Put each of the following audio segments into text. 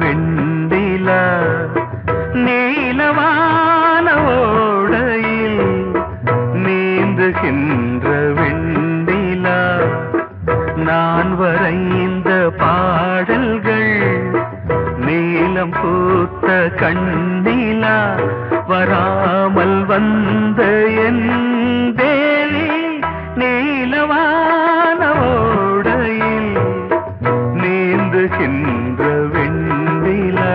வெண்டிலா நீலவான ஓடையில் நீந்துகின்ற வெண்டிலா நான் வரைந்த பாடல்கள் நீலம் பூத்த கண்ணிலா வராமல் வந்த என் தேவி நீலவான ஓடையில் நீந்துகின்ற வெண்டிலா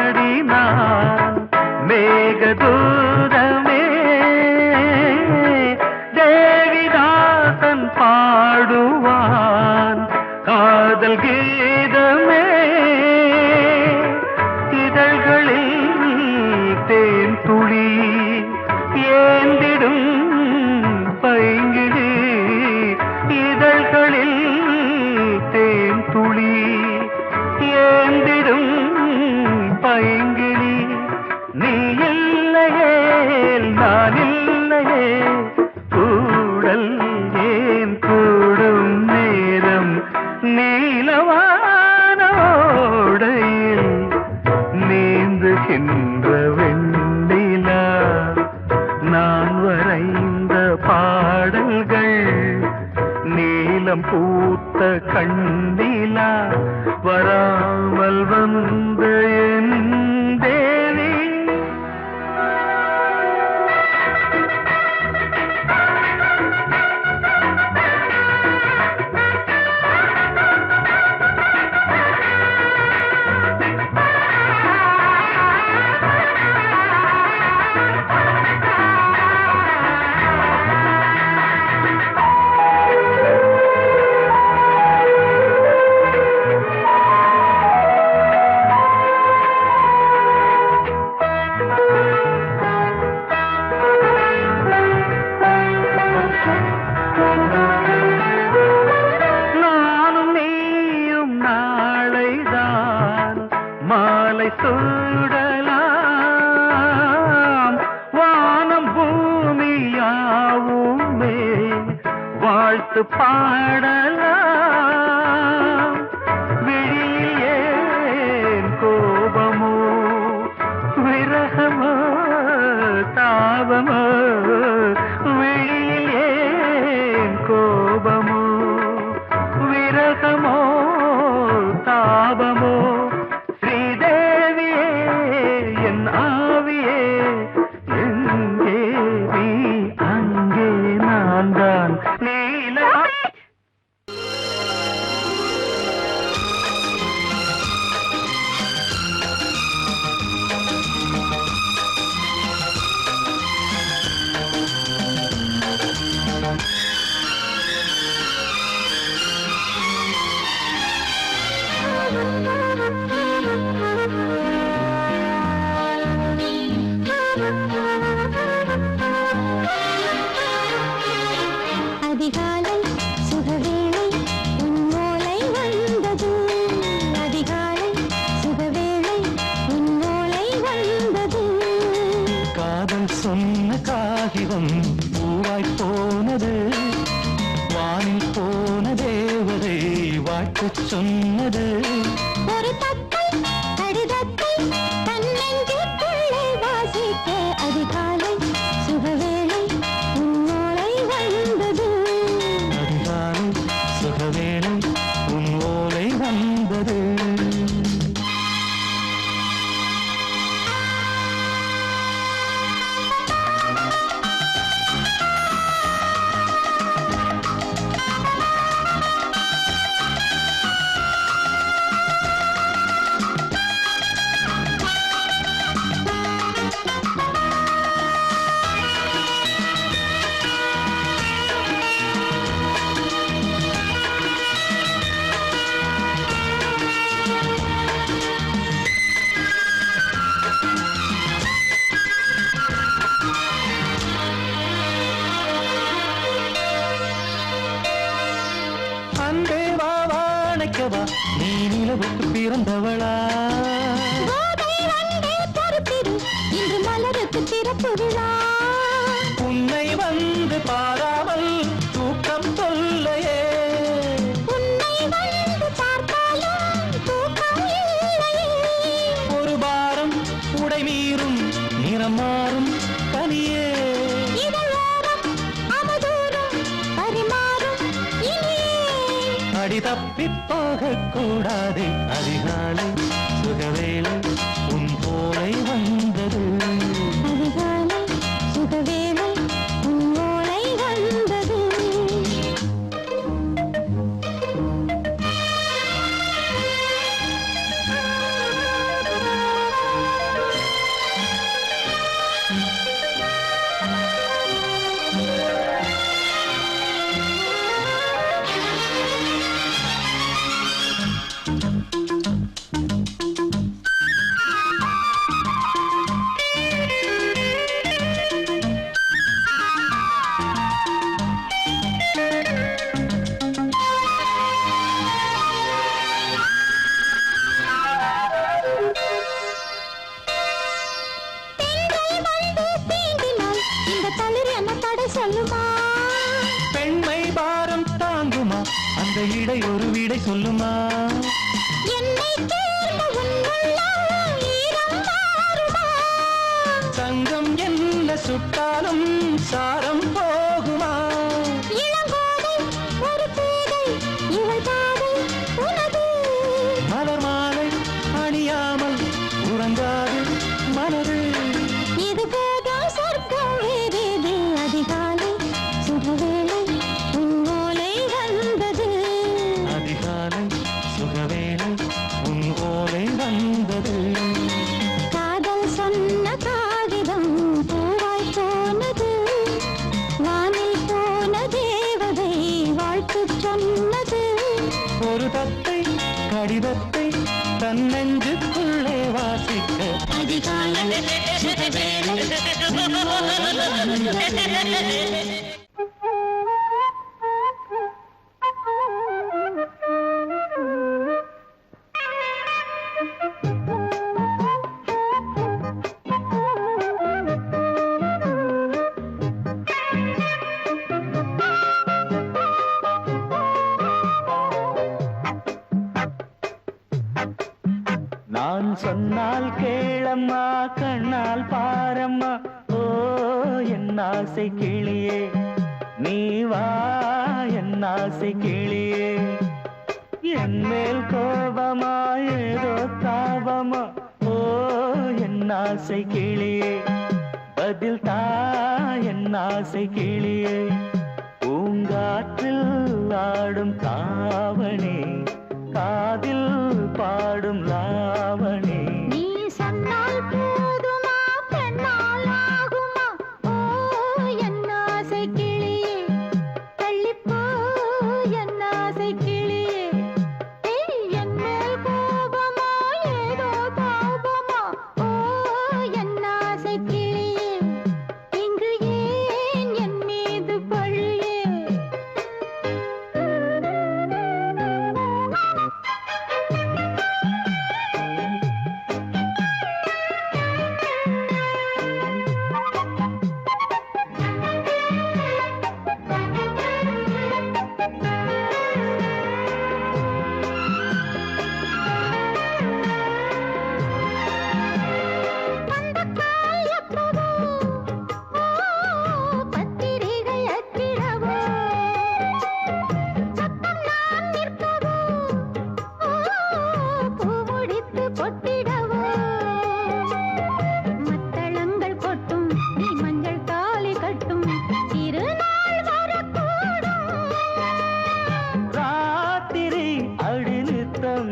பாடினான் மேகதூதமே தேவிதாசன் பாடுவான் காதல் கீதமே இதழ்களில் தேன் துளி ஏந்திடும் பைங்கிழி இதழ்களில் தேன் துளி ஏந்திடும் பைங்கிளி நீ இல்லையே நான் இல்லையே கூடல் ஏன் கூடும் நேரம் நீலவான ஓடையில் நீந்துகின்ற வெண்டிலா நான் வரைந்த பாடல்கள் நீலம் பூத்த கண்ணிலா வராமல் வந்த என் தேவி மாலை சூடலாம் வானம் பூமியாவுமே வாழ்த்து பாடலாம் விழியில் ஏன் கோபமோ விரகமோ தாபமோ விழியில் ஏன் கோபமோ விரகமோ தாபமோ சொன்ன காகிதம் பூவாய் போனது வானில் போன தேவதை வாழ்த்து சொன்னது ஒரு தத்தை கடிதத்தை தன்னெஞ்சுக்குள்ளே வாசிக்க அதிகாலை சுகவேளை உன்னோலை வந்தது அதிகாலை சுகவேளை உன்னோலை வந்தது அல்லவா நீ நிலவுக்கு பிறந்தவளா இன்று மலருக்கு திறப்பு விழா உன்னை வந்து பாராமல் தூக்கம் சொல்லையே உன்னை வந்து பார்த்தாலும் தூக்கம் இல்லையே ஒரு பாரம் உடை மீறும் நிறம் மாறும் கனியே அடி தப்பி போகக்கூடாது அதிகாலை சுகவேளை உன் போலை வந்தது அதிகாலை சுகவேளை உன் போலை வந்தது பெண்மை பாரம் தாங்குமா அந்த இடை ஒரு விடை சொல்லுமா சங்கம் என்ன சுட்டாலும் சாரம் போகுமா மலர் மாலை அணியாமல் உறங்காது மனது இது போதும் சொர்க்கம் வேறேது அதிகாலை சுகவேளை உன் ஓலை வந்தது அதிகாலை சுகவேளை உன் ஓலை வந்தது காதல் சொன்ன காகிதம் பூவாய் போனது வானில் போன தேவதை வாழ்த்து சொன்னது ஒரு தத்தை கடிதத்தை தன் நெஞ்சுக்குள்ளே வாசிக்க அதிகாலை சுகவேளை உன் ஓலை வந்தது நான் சொன்னால் கேளம்மா கண்ணால் பாரம்மா ஓ என் ஆசை கிளியே நீ வா என் ஆசை கிளியே என் மேல் கோபமா ஏதோ தாபமா ஓ என் ஆசை கிளியே பதில் தா என் ஆசை கிளியே பூங்காற்றில் ஆடும் தாவணி காதில் பாடும் லாவணி நீ சொன்னால் போதுமா பெண்ணால் ஆகுமா ஓ என் ஆசை கிளியே தள்ளிப்போ என் ஆசை கிளியே என் மேல் கோபமா ஏதோ தாபமா ஓ என் ஆசை கிளியே இங்கு ஏன் என் மீது பழியே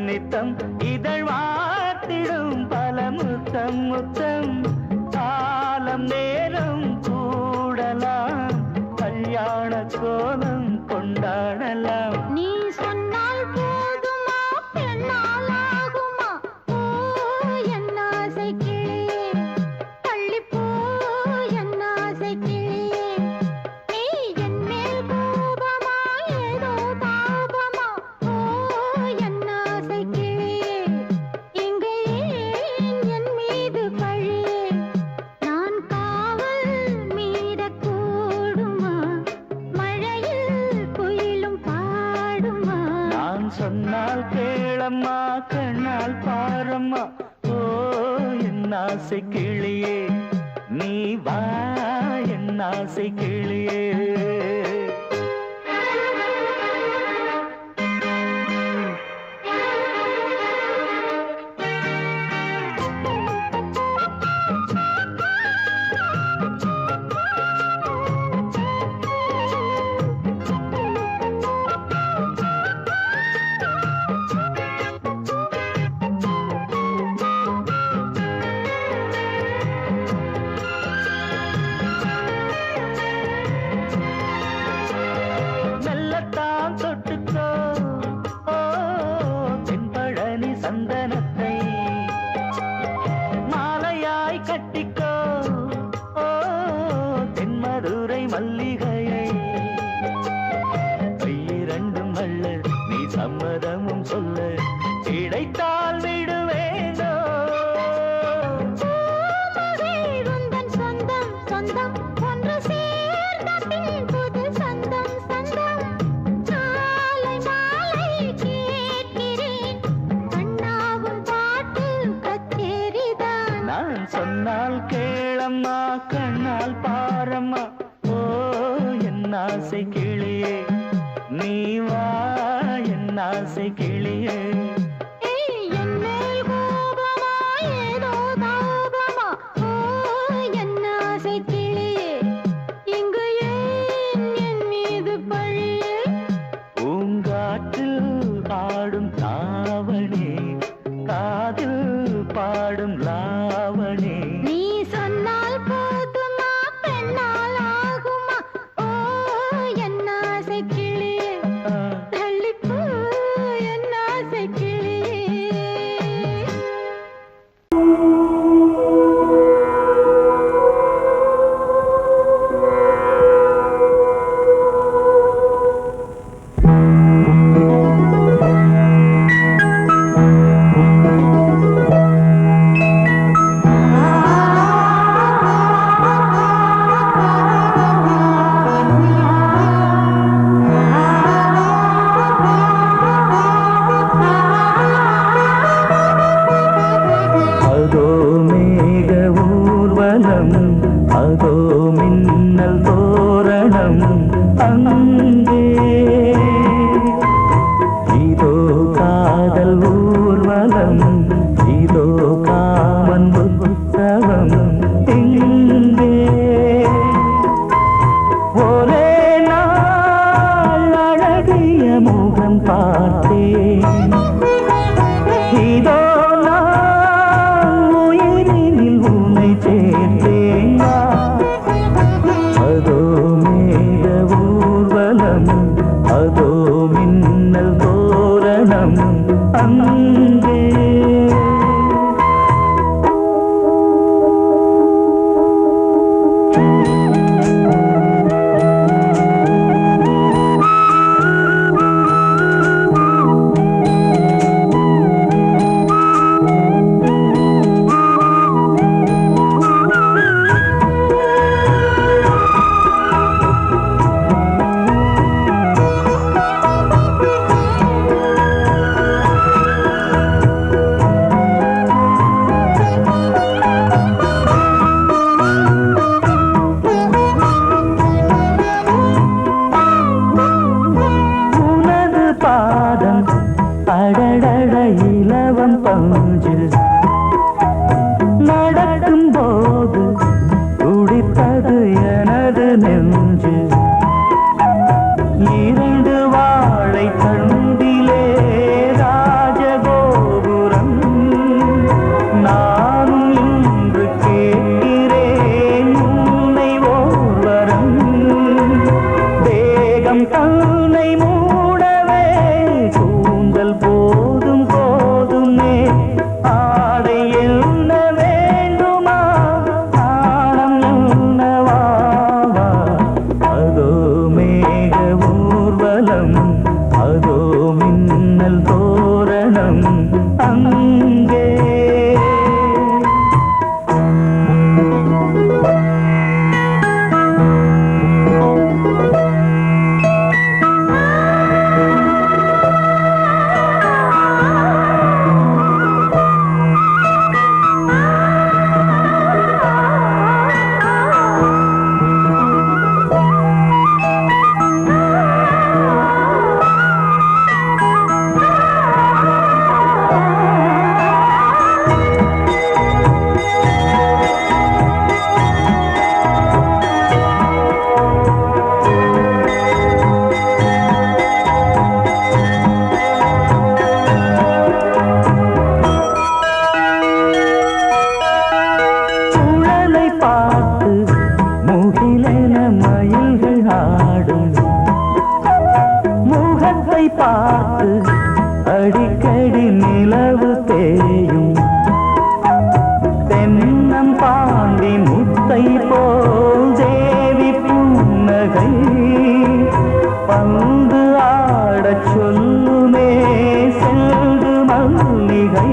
நித்தம் இதழ் வாத்திடும் பல முத்தம் முத்தம் காலம் நேரம் கூடலாம் கல்யாண கோலம் கொண்டாடலாம் நீ சொன்னால் போதுமா பெண்ணால் ஆகுமா ஓ என் ஆசை கிளியே தள்ளிப்போ என் ஆசை கிளியே நீ என் மேல் கோபமா ஏதோ தாபமா ஓ என் கேளம்மா கண்ணால் பாரம்மா ஓ என் ஆசை கிளியே நீ வா என் ஆசை கிளியே சொன்னால் கேளம்மா கண்ணால் பாரம்மா ஓ என் ஆசை கிளியே நீ வா என் ஆசை கிளியே ஆடும் தாவணி காதில் பாடும் லாவணி நீ சொன்னால் போதுமா பெண்ணால் ஆகுமா ஓ என் ஆசை கிளியே தள்ளிப்போ என் ஆசை கிளியே அதோ மின்னல் தோரணம் அங்கே இதோ காதல் ஊர்வலம் இதோ காமன் உற்சவம் இங்கே ஒரே நாள் அழகிய முகம் பார்த்தேன் இதோ அதோ மேக ஊர்வலம் அதோ மின்னல் தோரணம் அங்கே பார்த்து அடிக்கடி நிலவு தேயும் தென்னம் பாண்டி முத்தை போல் தேவி புன்னகை பந்து ஆடச் சொல்லுமே செல்து மல்லிகை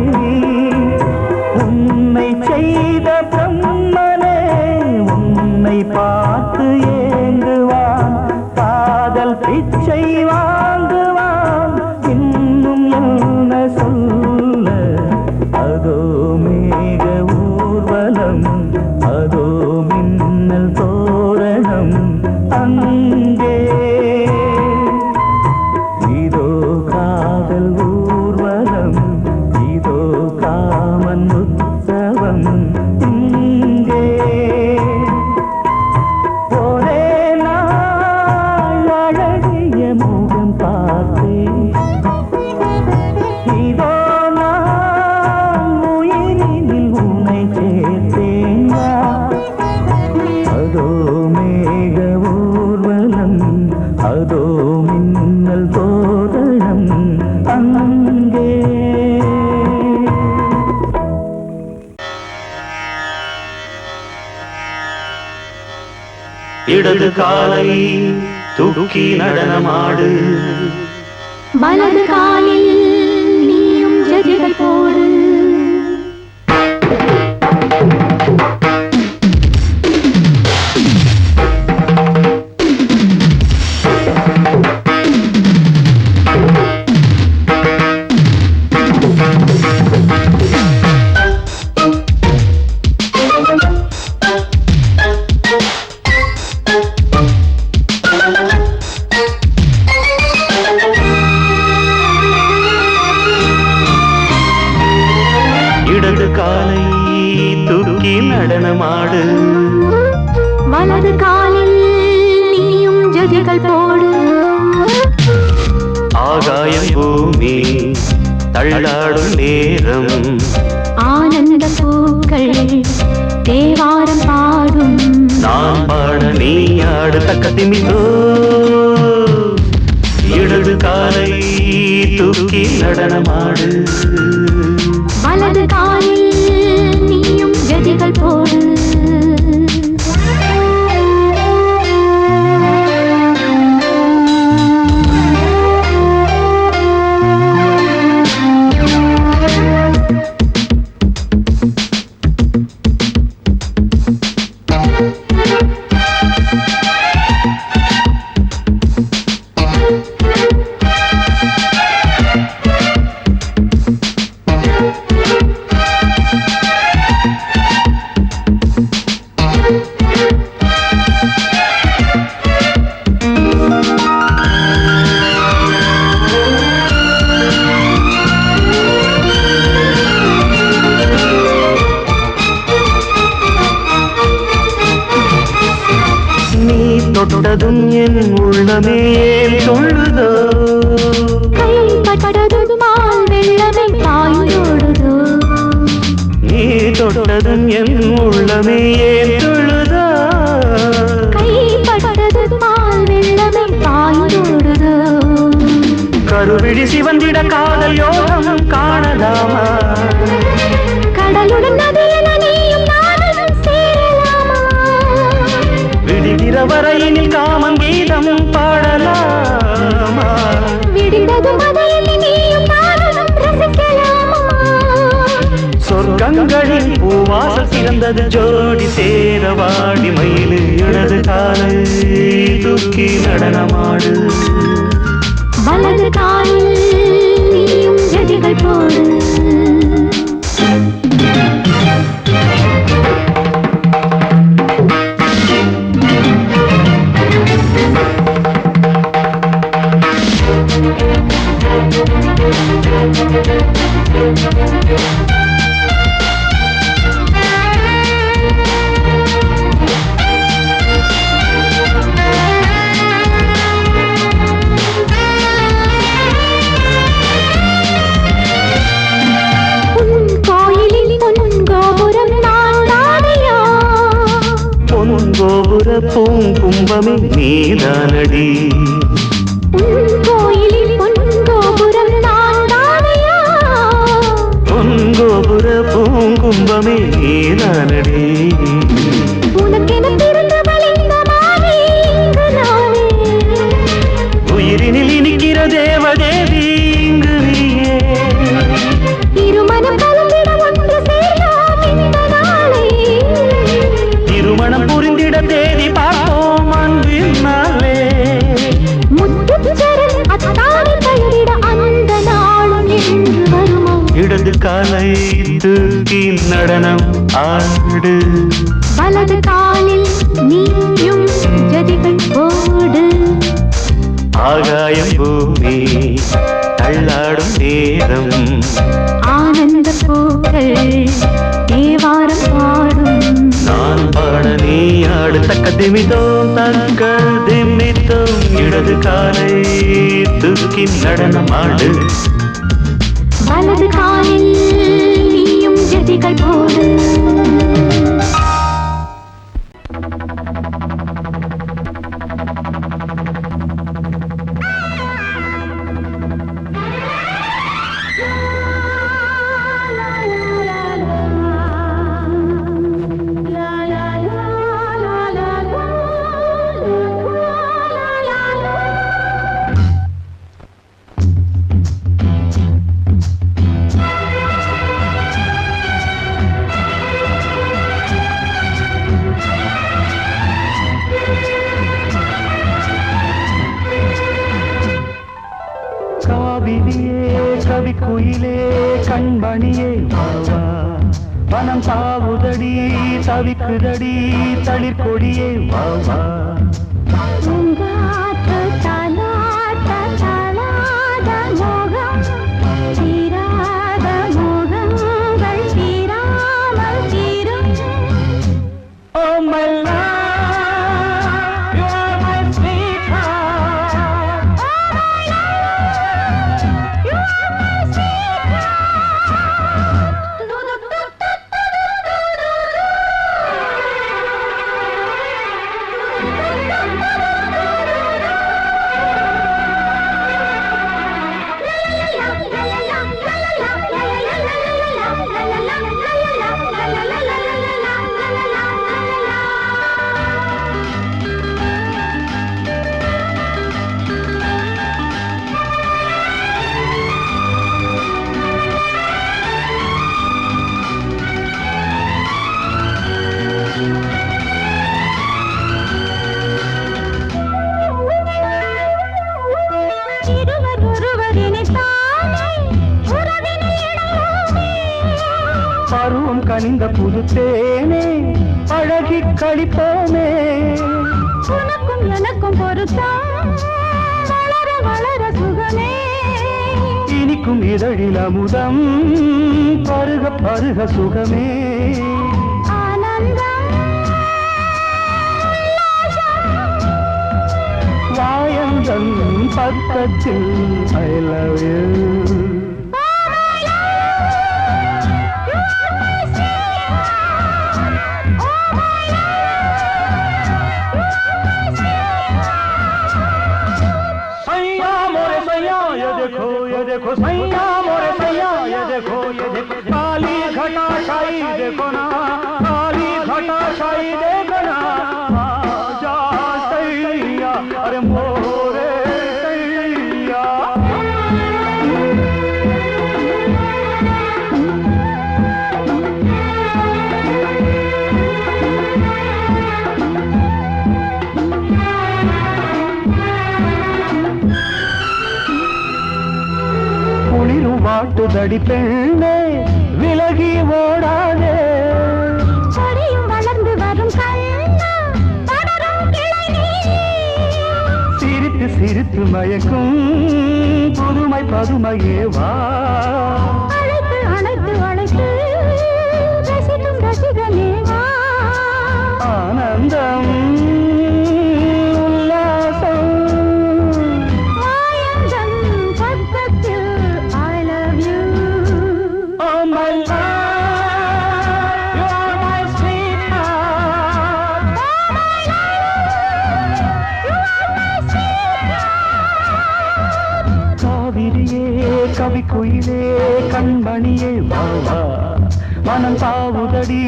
உன்னை செய்த பிரம்மனே உன்னை பார்த்து ஏங்குவான் காதல் பிச்சை வாங்குவான் இன்னும் என்ன சொல்ல அதோ மேக ஊர்வலம் அதோ மின்னல் தோரணம் அங்கே இதோ காதல் ஊர்வலம் இதோ காமன் உற்சவம் இங்கே ஒரே நாள் அழகிய முகம் பார்த்தேன் இதோ நான் உயிரினில் உன்னை சேர்த்தேன் அதோ மேக ஊர்வலம் அதோ மின்னல் தோரணம் அங்கே இடது காலை தூக்கி நடனமாடு வலது காலில் நீயும் ஜதிகள் போடு இடது காலை தூக்கி நடனமாடு வலது காலில் நீயும் ஜதிகள் போடு ஆகாயம் பூமி தள்ளாடும் நேரம் ஆனந்த பூக்கள் தேவாரம் பாடும் நான் பாட நீ ஆடு தக்க திமிதோ இடது காலை தூக்கி நடனமாடு வலது காலில் நீயும் ஜதிகள் போடு தொட்டதும் என் உள்ளமே சொல்லுதோ கைப்பட்டதுமால் வெள்ளமே பாயோடுதோ நீ தொட்டதும் என் உள்ளமே சொல்லுதோ கைப்பட்டதுமால் வெள்ளமே பாயோடுதோ கருவிழி சிவந்திட காதல் யோகம் காணலாமா கடலுடன் நதியில நீயும் நானும் சேரலாமா விடுகிற வரையினில் காமன் கீதம் பாடலாமா விடுந்ததும் மதையில் நீயும் நானும் ரசிக்கலாமா சொர்க்கங்களில் பூவாசல் சிறந்தது ஜோடி சேரவாடி மயிலு இடது காலை தூக்கி நடனமாடு வலது காலில் நீயும் ஜதிகள் போடு பூங்கும்பமே நீதானடி கோயிலில் பொன் தானடி உனக்கென பிறந்தவள் இந்த மாலை இங்கு நானே. உயிரினில் இனிக்கிற தேவதேவி இங்கு நீயே இருமனம் கலந்திட ஒன்று சேரலாம் இந்த நாளே. திருமணம் புரிந்திட தேதி பார்ப்போம் அன்பின் நாளே முத்துச்சரன் அத்தானை பெயரிட அந்த நாளும் என்று வருமா? இடது காலை தூக்கி நடனம் ஆடு வலது காலில் நீயும் ஜதிகள் போடு. ஆகாயம் பூமி தள்ளாடும் நேரம் ஆனந்த பூக்கள் தேவாரம் பாடும். நான் பாட நீ ஆடு தக்க திமிதோம் தக்க திமிதோம் இடது காலை தூக்கி நடனம் ஆடு வலது காலில் நீயும் ஜதிகள் போடு. கவிக்குயிலே கண்மணியே வாவா வனம் சாவுதடி தவிக்குதடி தளிர்கொடியே வாவா பூங்காற்று தாலாட்ட தாளாத மோகம் தீராத மோகங்கள் தீராமல் தீரும். Oh my love, you are my sweetheart. You are my sweetheart. இருவர் ஒருவர் இணைத்தாலே உறவினை இணையோமே. பருவம் கனிந்த புது தேனே அழகி கழிப்போமே உனக்கும் எனக்கும் பொருத்தம் வளர வளர சுகமே. இனிக்கும் இதழில் அமுதம் பருக பருக சுகமே ஆனந்தம் வாயந்தன் பக்கத்தில் I love you सैया मोरे सैया ये देखो सैया मोरे सैया ये देखो काली घटा छाई देखो ना काली घटा छाई देखो ना आजा सैया अरे मोरे सैया வாட்டுதடி பெண்ணே விலகி ஓடாதே கொடியும் வளர்ந்து வரும் கண்ணா படரும் கிளை நீ. சிரித்து சிரித்து மயக்கும் புதுமை பதுமையே வா அழைத்து அணைத்து அழைத்து ரசிக்கும் ரசிகனே வா. ஆனந்தம் உல்லாசம் மாயந்தன் பக்கத்தில் I love you. Oh my love, you are my sweetheart. Oh my love, you are my sweetheart. காவிரியே கவிக்குயிலே கண்மணியே வாவா மனம் தாவுதடி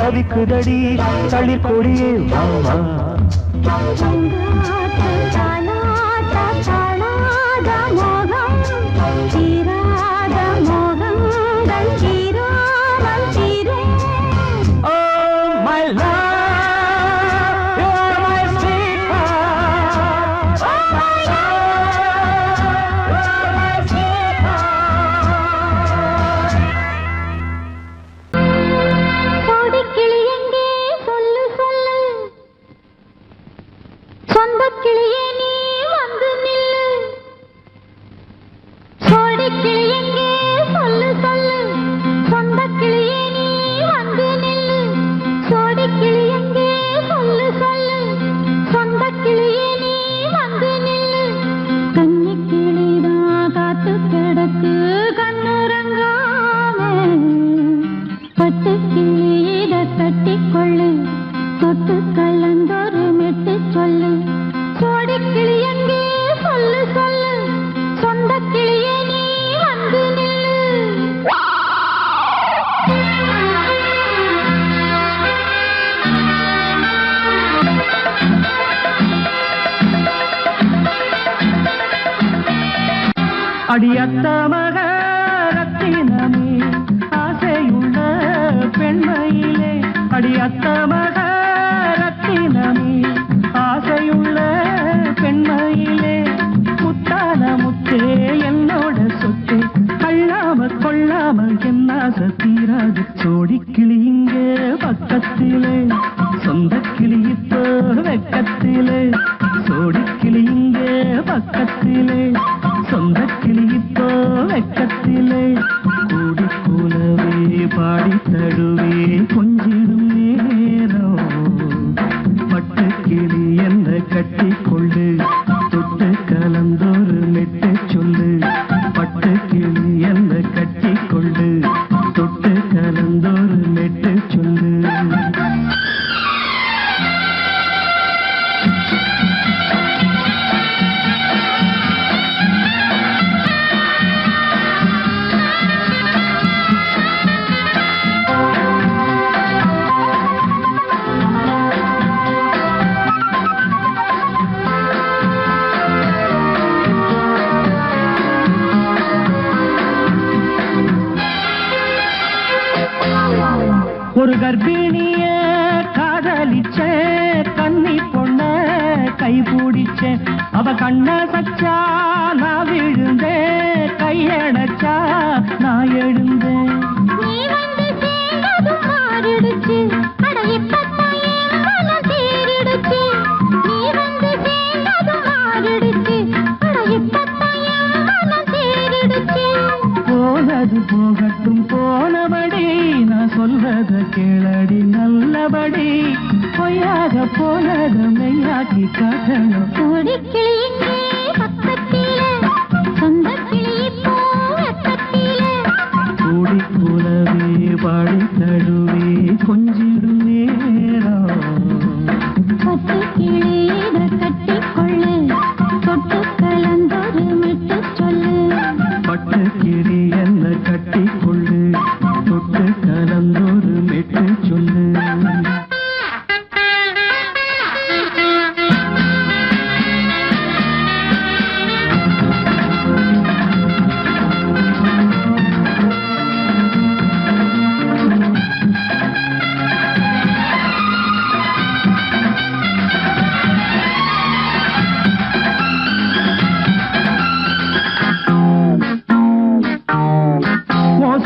தவிக்குதடி தளிர்கொடியே வா வா. அடியத்த மகரத்தினமே ஆசையுள்ள பெண்மையிலே, அடியத்த மகரத்தினமே ஆசையுள்ள பெண்மையிலே, முத்தான முத்தே என்னோட சொத்தே அள்ளாம கொள்ளாம என்ன தீராது. சோடி கிளி இங்கே பக்கத்திலே சொந்த கிளி இப்போ வெக்கத்திலே, சோடி கிளி இங்கே பக்கத்திலே சொந்த கிளி இப்போ வெக்கத்திலே, கூடி கூலவே பாடி தழுவே கொஞ்சிடும் நேரம், பட்டு கிளி என்ன கட்டி கொள்ளு தொட்டு கலந்தோரு மெட்டு சொல்லு, பட்டு கிளி என்ன கட்டி கொள்ளு தொட்டு கலந்தோரு மெட்டு சொல்லு. ஒரு கர்ப்பிணிய காதலிச்ச கண்ணி பொண்ண கை பிடிச்ச, அவ கண்ண சச்சா நான் விழுந்தேன், கையடைச்சா நான் எழுந்தேன். போனது போகட்டும் போனபடி, நான் சொல்றத கேளடி நல்லபடி, பொய்யாக போனத மெய்யாக்கி காட்டணும். கூடி கூலவே பாடி தழுவே கொஞ்சிடும் நேரம், பட்டு கிளியிட கட்டி கொள்ளு தொட்டு கலந்தொரு மிட்டு சொல்லு, பட்டு கிளி என்ன கட்டி கொள்ளு தொட்டு கலந்தொரு மெட்டு சொல்லு.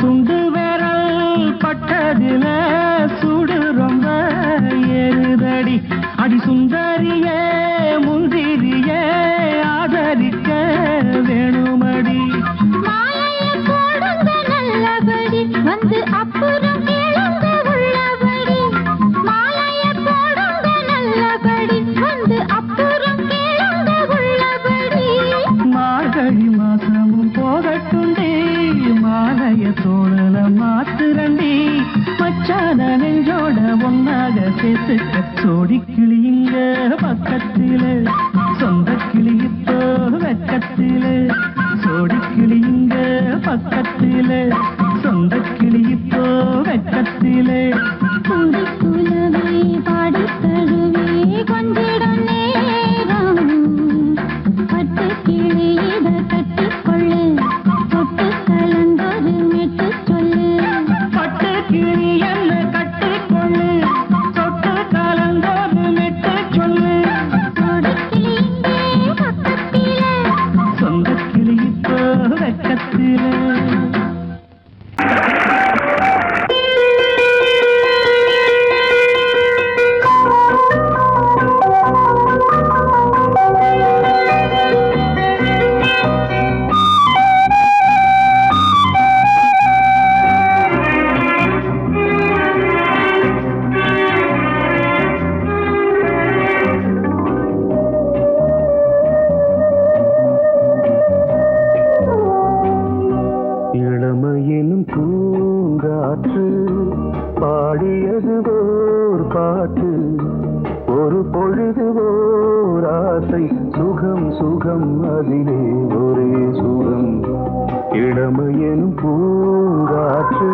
சுண்டு விரல் பட்டதில சுடு ரொம்ப ஏறுதடி, அடி சுந்தரியே முந்திரியே ஆதரிக்க வேணுமடி. வந்து அப்புறம் கேளுங்க உள்ளபடி, மாலைய போடுங்க நல்லபடி, வந்து அப்புறம் கேளுங்க உள்ளபடி. மார்கழி மாசமும் போகட்டுண்டி, மாலைய தோழல மாத்துரண்டி, மச்சான நெஞ்சோட ஒன்னாக சேர்த்துக்க. சோடி கிளிங்க பக்கத்திலே சொந்த கிளி இப்போ வெக்கத்திலே, சோடி கிளிங்க பக்கத்திலே சொந்த கிளி இப்போ வெக்கத்திலே. வெக்கத்தில இளமையினும் பூங்காற்று பாடியது ஓர் பாட்டு ஒரு பொழுது ஓர் ஆசை சுகம் சுகம் அதிலே ஒரே சுகம் இளமையினும் பூங்காற்று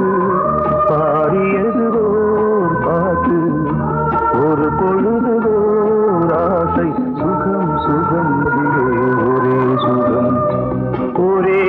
பாடியது ஓர் பாட்டு ஒரு பொழுது ஓர் ஆசை சுகம் சுகம் அதிலே ஒரே சுகம் ஒரே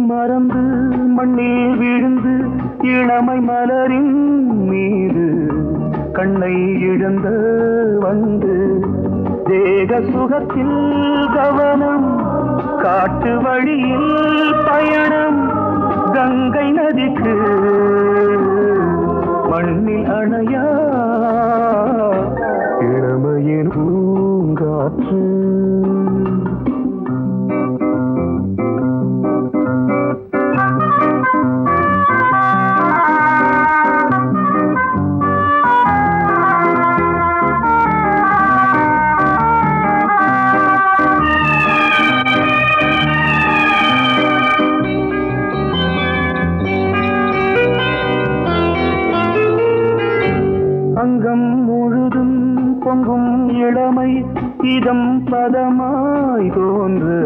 மறந்து மண்ணில் விழுந்து இளமை மலரின் மீது கண்ணை இழந்த வந்து தேக சுகத்தில் கவனம் காட்டு வழியில் பயணம் கங்கை நதிக்கு மண்ணில் அணையா இளமையின் பூங்காற்று அங்கம் முழுதும் பொங்கும் இளமை இதம் பதமாய் தோன்று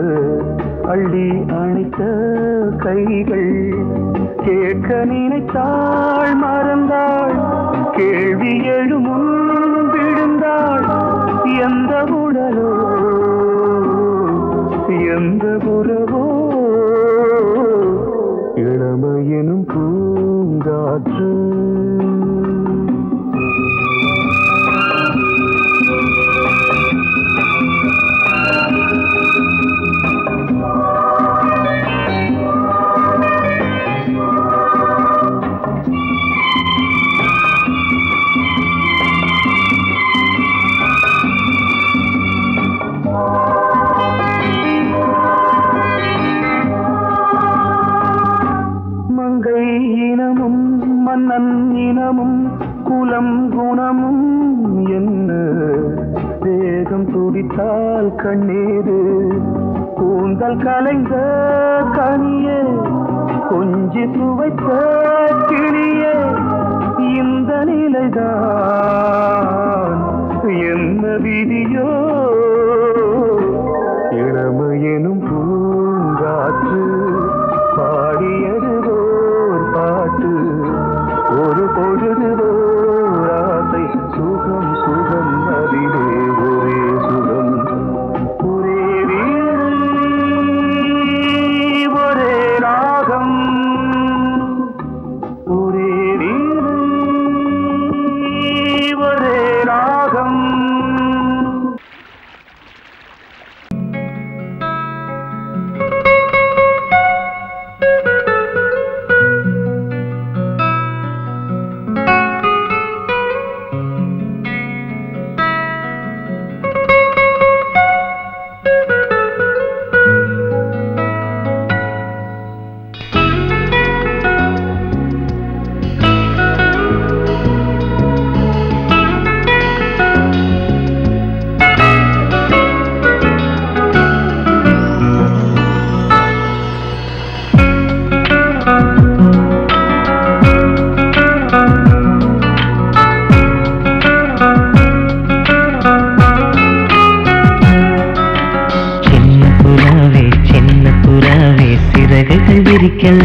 அள்ளி அணைத்த கைகள் கேட்க நினைத்தாள் மறந்தாள் கேள்வி எழுமுன் விழுந்தாள் எந்த உடலோ எந்த உறவோ இளமையெனும் பூங்காற்று மங்கை இனமும் மன்னன் இனமும் குலம் குணமும் என்ன தேகம் துடித்தால் கண்ணீரு கூந்தல் கலைந்த கனியே கொஞ்சி சுவைத்த கிளியே இந்த நிலைதான் என்ன விதியோ இளமையெனும் பூங்காற்று பாடியது ஓர் பாட்டு ஒரு பொழுது ஓர் ஆசை சுகம் சுகம் அதிலே ஒரே சுகம் ஒரே வீடு ஒரே ராகம் ஒரே வீடு ஒரே ராகம்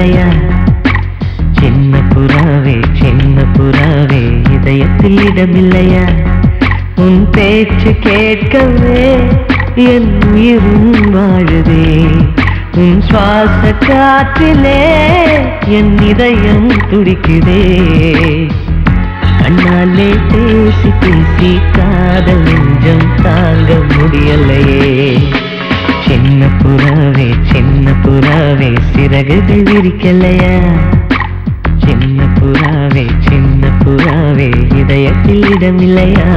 பிடிக்கலையா? சின்ன புறாவே இதயத்தில் இடமில்லையா? உன் பேச்சு கேட்கவே என் உயிரும் வாழுதே. உன் சுவாச காற்றிலே என் இதயம் துடிக்குதே. கண்ணாலே பேசி பேசி காதல் நெஞ்சம் தாங்க முடியலையே. சின்ன புறாவே சிறகுகள் விரிக்கலையா? சின்ன புறாவே இதயத்தில் இடமில்லையா?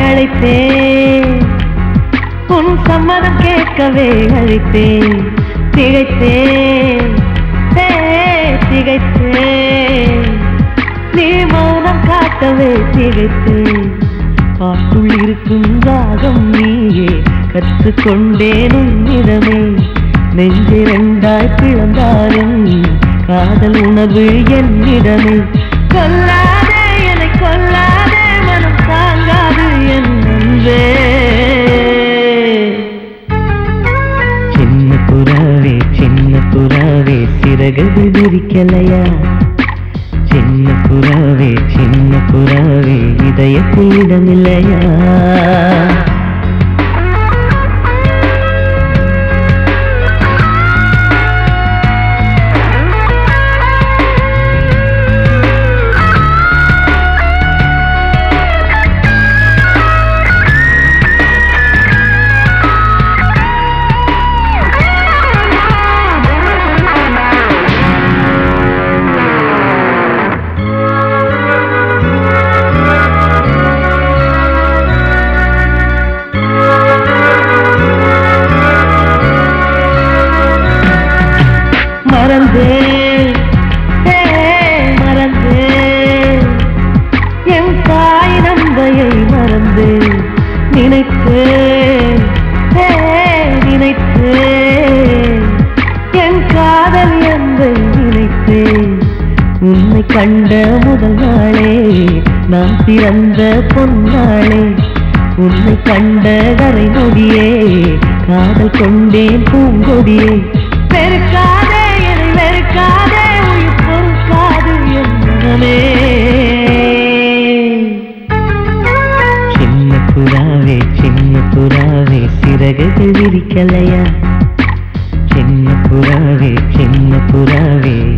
அழைத்தேன் உன் சம்மதம் கேட்கவே அழைத்தேன். திகைத்தேன் நீ மௌனம் காட்டவே திகைத்தேன். பாட்டுள் இருக்கும் ராகம் நீயே கற்றுக்கொண்டேன் உன்னிடமே. நெஞ்சிரண்டாய் பிளந்தாலும் காதல் உணர்வு என்னிடமே. கொல்லாதே என்னை கொல்லாதே, மனம் தாங்காது என் நன்றே. சின்ன புறாவே சிறகுகள் விரிக்கலையா? சின்ன புறாவே இதயத்தில் இடமில்லையா? மறந்தேன் என் தாய் நம்பையை மறந்தேன். நினைத்தேன் என் காதல் என்பை நினைத்தேன். உன்னை கண்ட முதல் நாளே நான் பிறந்த பொன்னாளே. உன்னை கண்ட வரை நொடியே காதல் கொண்டேன் பூங்கொடியே. வெறுக்காதே என்னை வெறுக்காதே, உயிர் பொறுக்காது என் மனமே. சின்ன புறாவே சிறகுகள் விரிக்கலையா? சின்ன புறாவே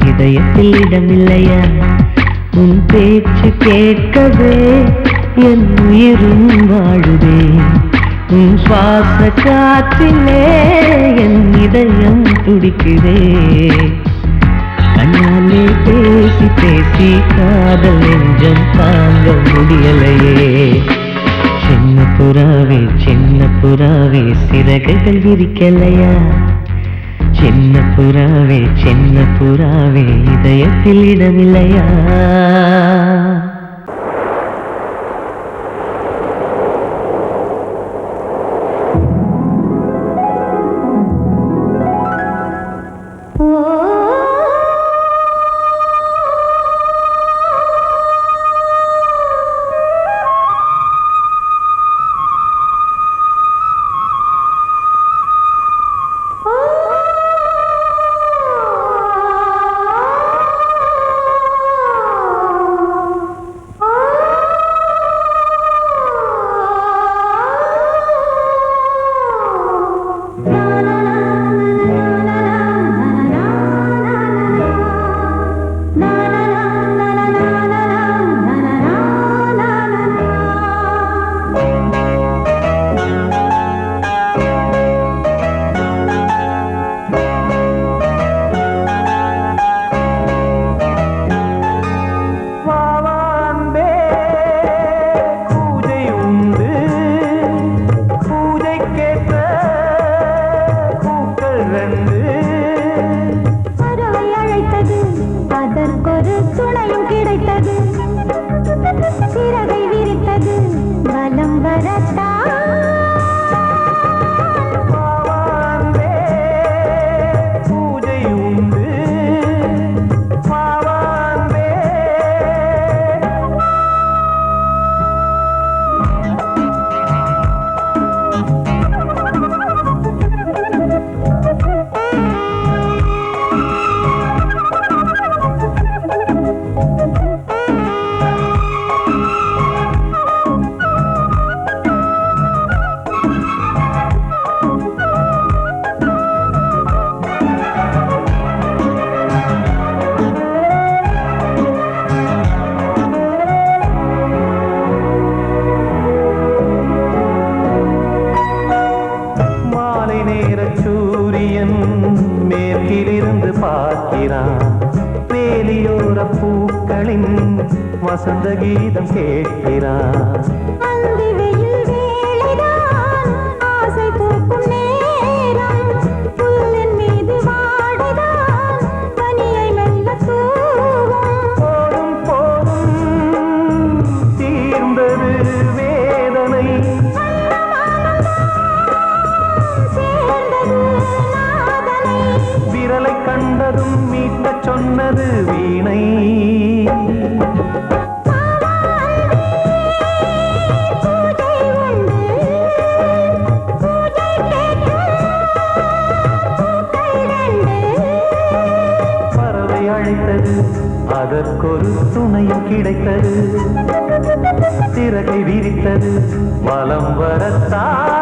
இதயத்தில் இடமில்லையா? உன் பேச்சு கேட்கவே என் உயிரும் வாழுதே. உன் சுவாச காற்றிலே என் இதயம் துடிக்குதே. கண்ணாலே பேசி பேசி காதல் நெஞ்சம் தாங்க முடியலையே. சின்ன புறாவே சிறகுகள் விரிக்கலையா? சின்ன புறாவே இதயத்தில் இடமில்லையா? வசந்த கீதம் கேட்கிறார். அந்தி வெயில் வேளைதான் ஆசை பூக்கும் நேரம். புல்லின் மீது வாடைதான் பனியை மெல்ல தூவும். போதும் போதும் தீர்ந்தது வேதனை. சேர்ந்தது நாதனை. விரலை கண்டதும் மீட்டச் சொன்னது வீணை. பூஜை உண்டு பூஜை கேட்கும் பூக்கள் ரெண்டு. பறவை அழைத்தது அதற்கொரு துணையும் கிடைத்தது. சிறகை விரித்தது வலம் வரத்தான்.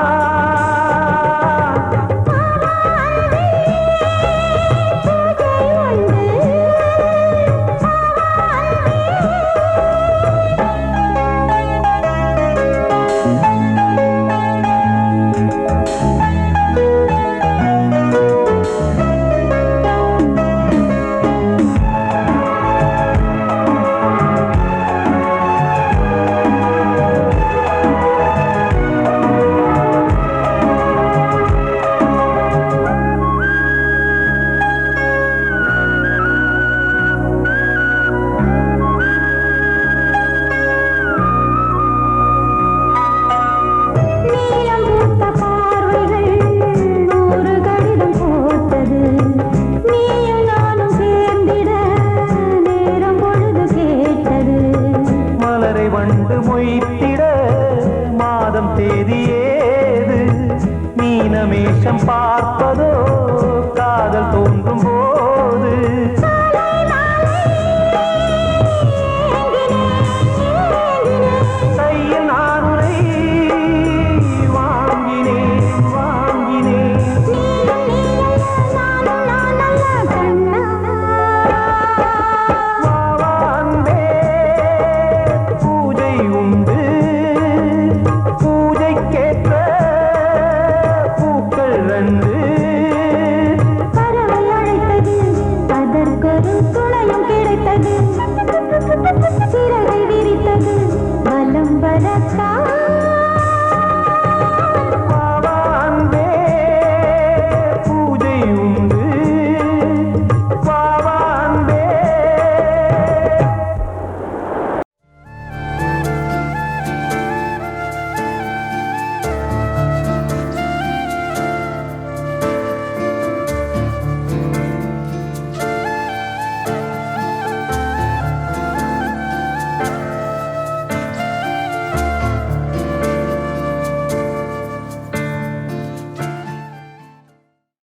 நீலம் பூத்த பார்வைகள் நூறு கடிதம் போட்டது. நீயும் நானும் சேர்ந்திட நேரம் பொழுது கேட்டது. மலரை வண்டு மொய்த்திட மாதம் தேதி ஏது. மீனமேஷம் பார்ப்பதோ காதல் தோன்றும்